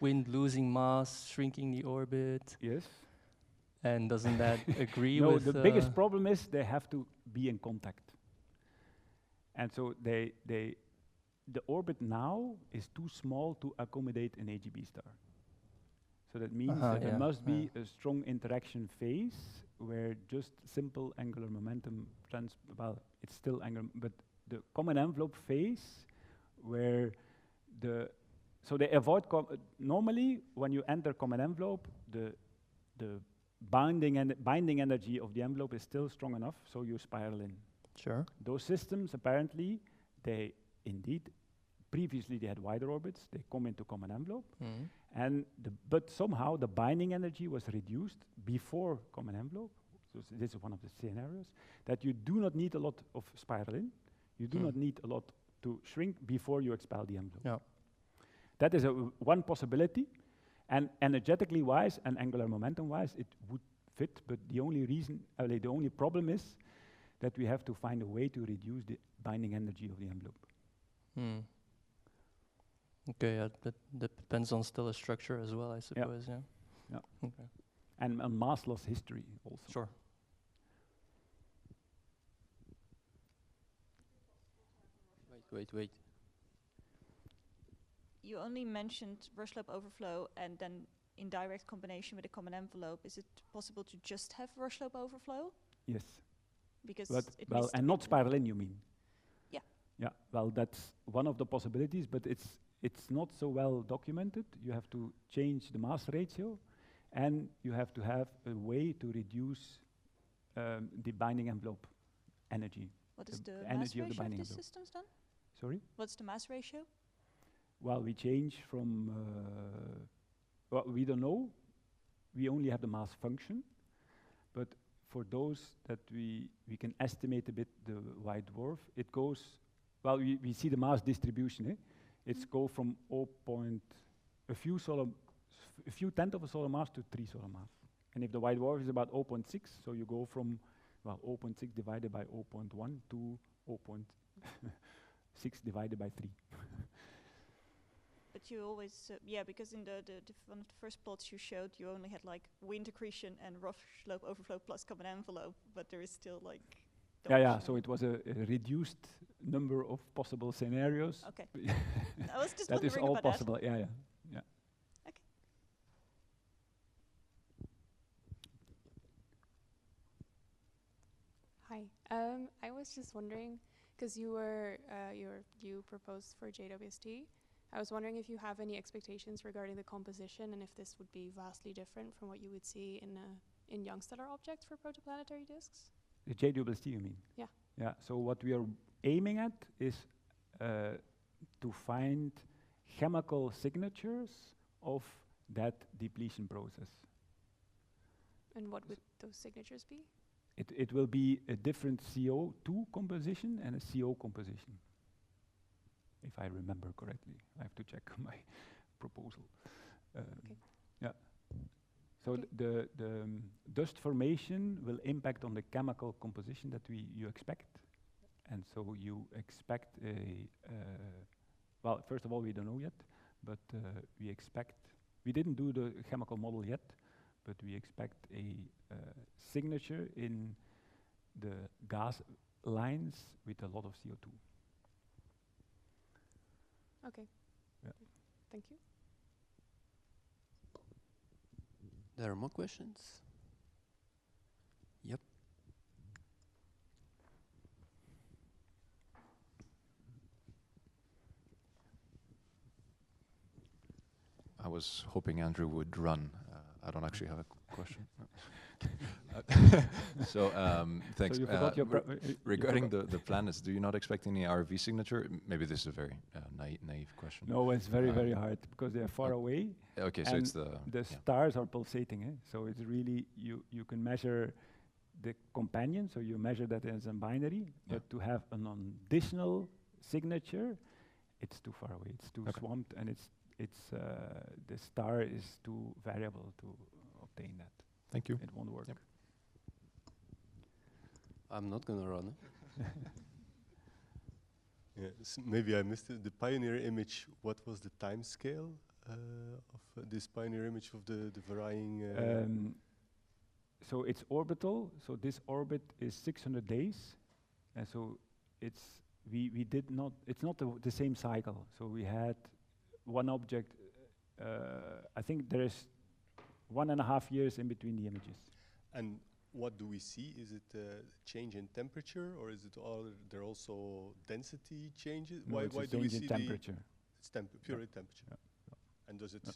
[SPEAKER 5] wind losing mass, shrinking the orbit?
[SPEAKER 1] Yes.
[SPEAKER 5] And doesn't that agree
[SPEAKER 1] no,
[SPEAKER 5] with...
[SPEAKER 1] the biggest problem is they have to be in contact. And so the orbit now is too small to accommodate an AGB star. So that means that there
[SPEAKER 5] yeah,
[SPEAKER 1] must be a strong interaction phase where just simple angular momentum well, it's still angular, but the common envelope phase where so they avoid normally when you enter common envelope, the binding energy of the envelope is still strong enough, so you spiral in.
[SPEAKER 5] Sure.
[SPEAKER 1] Those systems apparently they indeed previously they had wider orbits, they come into common envelope, and but somehow the binding energy was reduced before common envelope. So this is one of the scenarios that you do not need a lot of spiral in, you do not need a lot to shrink before you expel the envelope.
[SPEAKER 5] Yeah.
[SPEAKER 1] That is one possibility, and energetically wise and angular momentum wise, it would fit. But the only reason, the only problem is that we have to find a way to reduce the binding energy of the envelope.
[SPEAKER 5] Okay, yeah, that depends on still a structure as well, I suppose. Yeah. Okay.
[SPEAKER 1] And mass loss history also.
[SPEAKER 5] Sure.
[SPEAKER 2] Wait.
[SPEAKER 6] You only mentioned rush slope overflow and then in direct combination with a common envelope. Is it possible to just have rush slope overflow?
[SPEAKER 1] Yes.
[SPEAKER 6] Because
[SPEAKER 1] But
[SPEAKER 6] it
[SPEAKER 1] well,
[SPEAKER 6] needs to
[SPEAKER 1] and
[SPEAKER 6] be
[SPEAKER 1] not spiral in, you mean?
[SPEAKER 6] Yeah.
[SPEAKER 1] Yeah. Well, that's one of the possibilities, but it's not so well documented. You have to change the mass ratio, and you have to have a way to reduce the binding envelope energy.
[SPEAKER 6] What is the mass
[SPEAKER 1] energy of the
[SPEAKER 6] ratio of
[SPEAKER 1] binding
[SPEAKER 6] these
[SPEAKER 1] envelope.
[SPEAKER 6] systems then?
[SPEAKER 1] Sorry?
[SPEAKER 6] What's the mass ratio?
[SPEAKER 1] Well, we change from, well, we don't know. We only have the mass function. But for those that we can estimate a bit the white dwarf, it goes, well, we see the mass distribution. It's go from a few tenth of a solar mass to 3 solar mass. And if the white dwarf is about 0.6, so you go from, well, 0.6 divided by 0.1 to 0.6 divided by 3.
[SPEAKER 6] But you always, because in one of the first plots you showed, you only had like wind accretion and rush slope overflow plus common envelope, but there is still like.
[SPEAKER 1] Yeah. So it was a reduced number of possible scenarios.
[SPEAKER 6] Okay. I was just
[SPEAKER 1] that is
[SPEAKER 6] wondering
[SPEAKER 1] all
[SPEAKER 6] about
[SPEAKER 1] possible.
[SPEAKER 6] that.
[SPEAKER 1] Yeah.
[SPEAKER 6] Okay.
[SPEAKER 7] Hi. I was just wondering, because you proposed for JWST. I was wondering if you have any expectations regarding the composition and if this would be vastly different from what you would see in young stellar objects for protoplanetary disks.
[SPEAKER 1] The JWST, you mean?
[SPEAKER 7] Yeah.
[SPEAKER 1] Yeah. So what we are aiming at is to find chemical signatures of that depletion process.
[SPEAKER 7] And what would those signatures be?
[SPEAKER 1] It will be a different CO2 composition and a CO composition, if I remember correctly. I have to check my proposal.
[SPEAKER 7] Okay.
[SPEAKER 1] Yeah. So
[SPEAKER 7] Okay.
[SPEAKER 1] the dust formation will impact on the chemical composition that you expect, and so you expect well, first of all, we don't know yet, but we expect. We didn't do the chemical model yet, but we expect a signature in the gas lines with a lot of CO2.
[SPEAKER 7] Okay.
[SPEAKER 1] Yeah.
[SPEAKER 7] Thank you.
[SPEAKER 2] There are more questions? Yep.
[SPEAKER 8] I was hoping Andrew would run. I don't actually have a question. So thanks.
[SPEAKER 1] So you forgot your
[SPEAKER 8] regarding the planets, do you not expect any RV signature? Maybe this is a very naive question.
[SPEAKER 1] No, it's very hard because they are far away.
[SPEAKER 8] Okay, so it's
[SPEAKER 1] the stars are pulsating. So it's really you can measure the companion, so you measure that as a binary. But to have an additional signature, it's too far away. It's too swamped, and it's the star is too variable to obtain that.
[SPEAKER 8] Thank you.
[SPEAKER 1] It won't work.
[SPEAKER 8] Yep.
[SPEAKER 2] I'm not gonna run.
[SPEAKER 9] Yeah, maybe I missed it. The Pioneer image, what was the time scale of this Pioneer image of the varying?
[SPEAKER 1] So it's orbital. So this orbit is 600 days, and so it's not the same cycle. So we had one object. I think there is 1.5 years in between the images.
[SPEAKER 9] And what do we see? Is it a change in temperature, or is it all there also density changes?
[SPEAKER 1] No, it's
[SPEAKER 9] why
[SPEAKER 1] a
[SPEAKER 9] do we
[SPEAKER 1] change
[SPEAKER 9] see
[SPEAKER 1] in temperature.
[SPEAKER 9] it's purely temperature?
[SPEAKER 1] Yeah.
[SPEAKER 9] And does it
[SPEAKER 1] Yeah.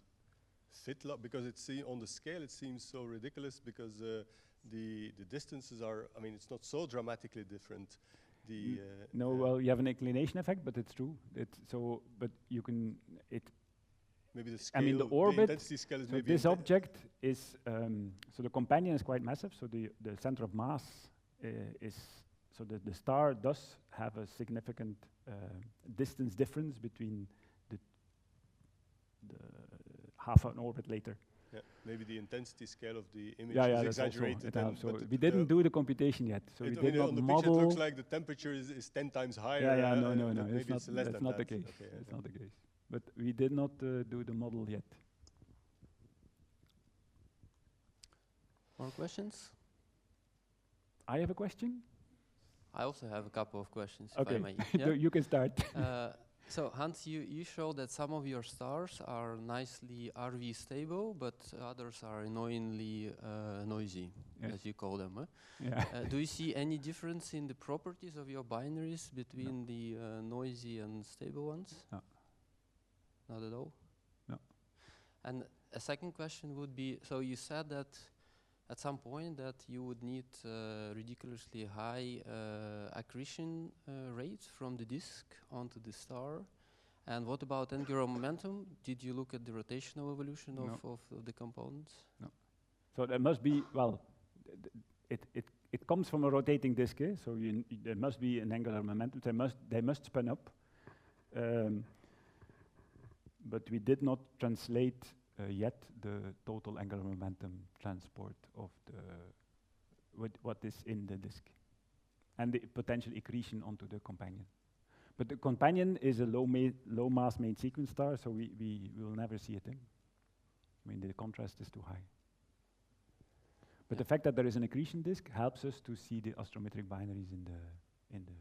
[SPEAKER 9] fit? Because it's on the scale, it seems so ridiculous because the distances are. I mean, it's not so dramatically different.
[SPEAKER 1] No, well, you have an inclination effect, but it's true. But you can
[SPEAKER 9] maybe the scale.
[SPEAKER 1] I mean, the
[SPEAKER 9] The
[SPEAKER 1] orbit.
[SPEAKER 9] intensity scale is
[SPEAKER 1] So
[SPEAKER 9] maybe
[SPEAKER 1] this object is so the companion is quite massive. So the center of mass is so the star does have a significant distance difference between the half an orbit later.
[SPEAKER 9] Yeah, maybe the intensity scale of the image
[SPEAKER 1] Yeah,
[SPEAKER 9] is
[SPEAKER 1] that's also
[SPEAKER 9] exaggerated.
[SPEAKER 1] it
[SPEAKER 9] and
[SPEAKER 1] helps. So
[SPEAKER 9] but
[SPEAKER 1] we didn't do the computation yet. So we did not
[SPEAKER 9] on the
[SPEAKER 1] model.
[SPEAKER 9] picture it looks like the temperature is 10 times higher.
[SPEAKER 1] Yeah, no,
[SPEAKER 9] but
[SPEAKER 1] it's
[SPEAKER 9] maybe
[SPEAKER 1] not.
[SPEAKER 9] it's less
[SPEAKER 1] That's
[SPEAKER 9] than
[SPEAKER 1] not the
[SPEAKER 9] that.
[SPEAKER 1] case.
[SPEAKER 9] Okay,
[SPEAKER 1] It's
[SPEAKER 9] okay.
[SPEAKER 1] not the case. But we did not do the model yet.
[SPEAKER 2] More questions?
[SPEAKER 1] I have a question.
[SPEAKER 2] I also have a couple of questions,
[SPEAKER 1] Okay,
[SPEAKER 2] if I may. Yeah?
[SPEAKER 1] you can start.
[SPEAKER 2] So Hans, you showed that some of your stars are nicely RV stable, but others are annoyingly noisy,
[SPEAKER 1] Yes.
[SPEAKER 2] as you call them. Huh?
[SPEAKER 1] Yeah.
[SPEAKER 2] Do you see any difference in the properties of your binaries between the noisy and stable ones?
[SPEAKER 1] No.
[SPEAKER 2] Not at all?
[SPEAKER 1] No.
[SPEAKER 2] And a second question would be, so you said that at some point that you would need ridiculously high accretion rates from the disk onto the star. And what about angular momentum? Did you look at the rotational evolution of the components?
[SPEAKER 1] No. So there must be, well, it comes from a rotating disk, eh? So there must be an angular momentum. They must spin up. But we did not translate yet the total angular momentum transport of what is in the disk and the potential accretion onto the companion. But the companion is a low mass main sequence star, so we will never see it in. I mean, the contrast is too high. But the fact that there is an accretion disk helps us to see the astrometric binaries in the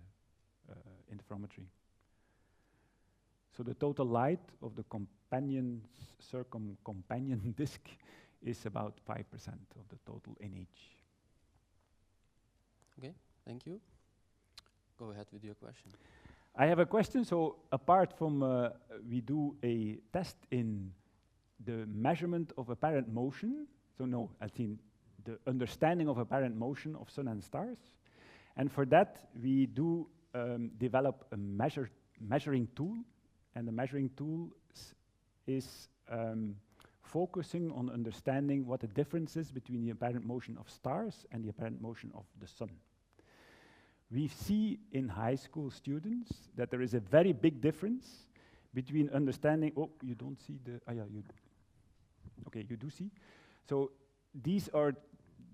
[SPEAKER 1] interferometry. So the total light of the companion circumcompanion disk is about 5% of the total NH.
[SPEAKER 2] Okay, thank you. Go ahead with your question.
[SPEAKER 1] I have a question. So apart from we do a test in the measurement of apparent motion. So no, I think the understanding of apparent motion of sun and stars. And for that, we do develop a measuring tool. And the measuring tool is focusing on understanding what the difference is between the apparent motion of stars and the apparent motion of the sun. We see in high school students that there is a very big difference between understanding, oh, you don't see the, okay, you do see. So these are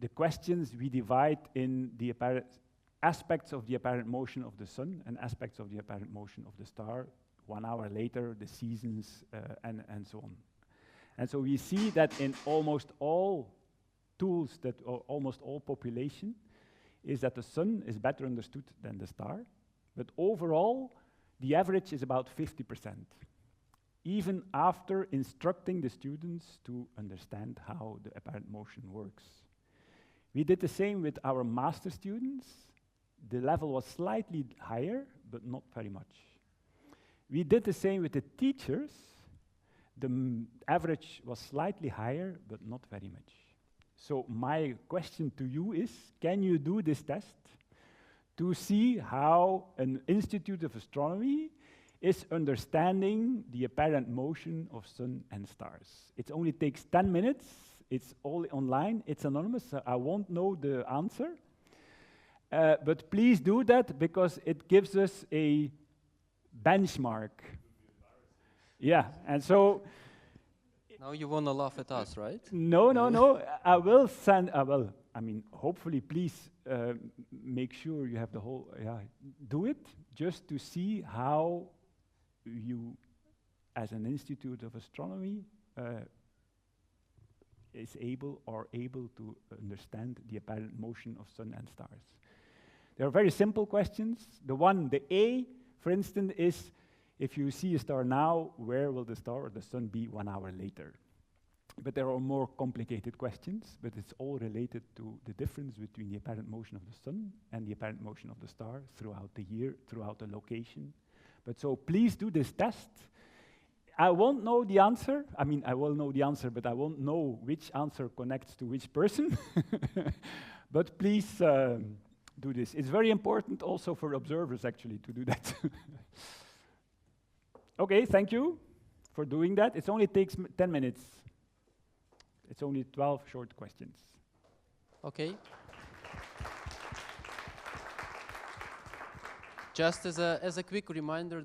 [SPEAKER 1] the questions we divide in the apparent aspects of the apparent motion of the sun and aspects of the apparent motion of the star. 1 hour later, the seasons, and so on. And so we see that in almost all tools, or almost all population, is that the sun is better understood than the star. But overall, the average is about 50%, even after instructing the students to understand how the apparent motion works. We did the same with our master students. The level was slightly higher, but not very much. We did the same with the teachers. The average was slightly higher, but not very much. So my question to you is, can you do this test to see how an Institute of Astronomy is understanding the apparent motion of sun and stars? It only takes 10 minutes. It's all online. It's anonymous. So I won't know the answer. But please do that, because it gives us a benchmark. Yeah, and so...
[SPEAKER 2] Now you want to laugh at us, right?
[SPEAKER 1] No. I will send, I mean, hopefully, please make sure you have the whole, do it just to see how you, as an Institute of Astronomy, is able to understand the apparent motion of sun and stars. There are very simple questions. The A, for instance, is if you see a star now, where will the star or the sun be 1 hour later? But there are more complicated questions, but it's all related to the difference between the apparent motion of the sun and the apparent motion of the star throughout the year, throughout the location. But so please do this test. I won't know the answer. I mean, I will know the answer, but I won't know which answer connects to which person. But please do this. It's very important also for observers, actually, to do that. Okay, thank you for doing that. It only takes 10 minutes. It's only 12 short questions.
[SPEAKER 2] Okay. Just as a quick reminder,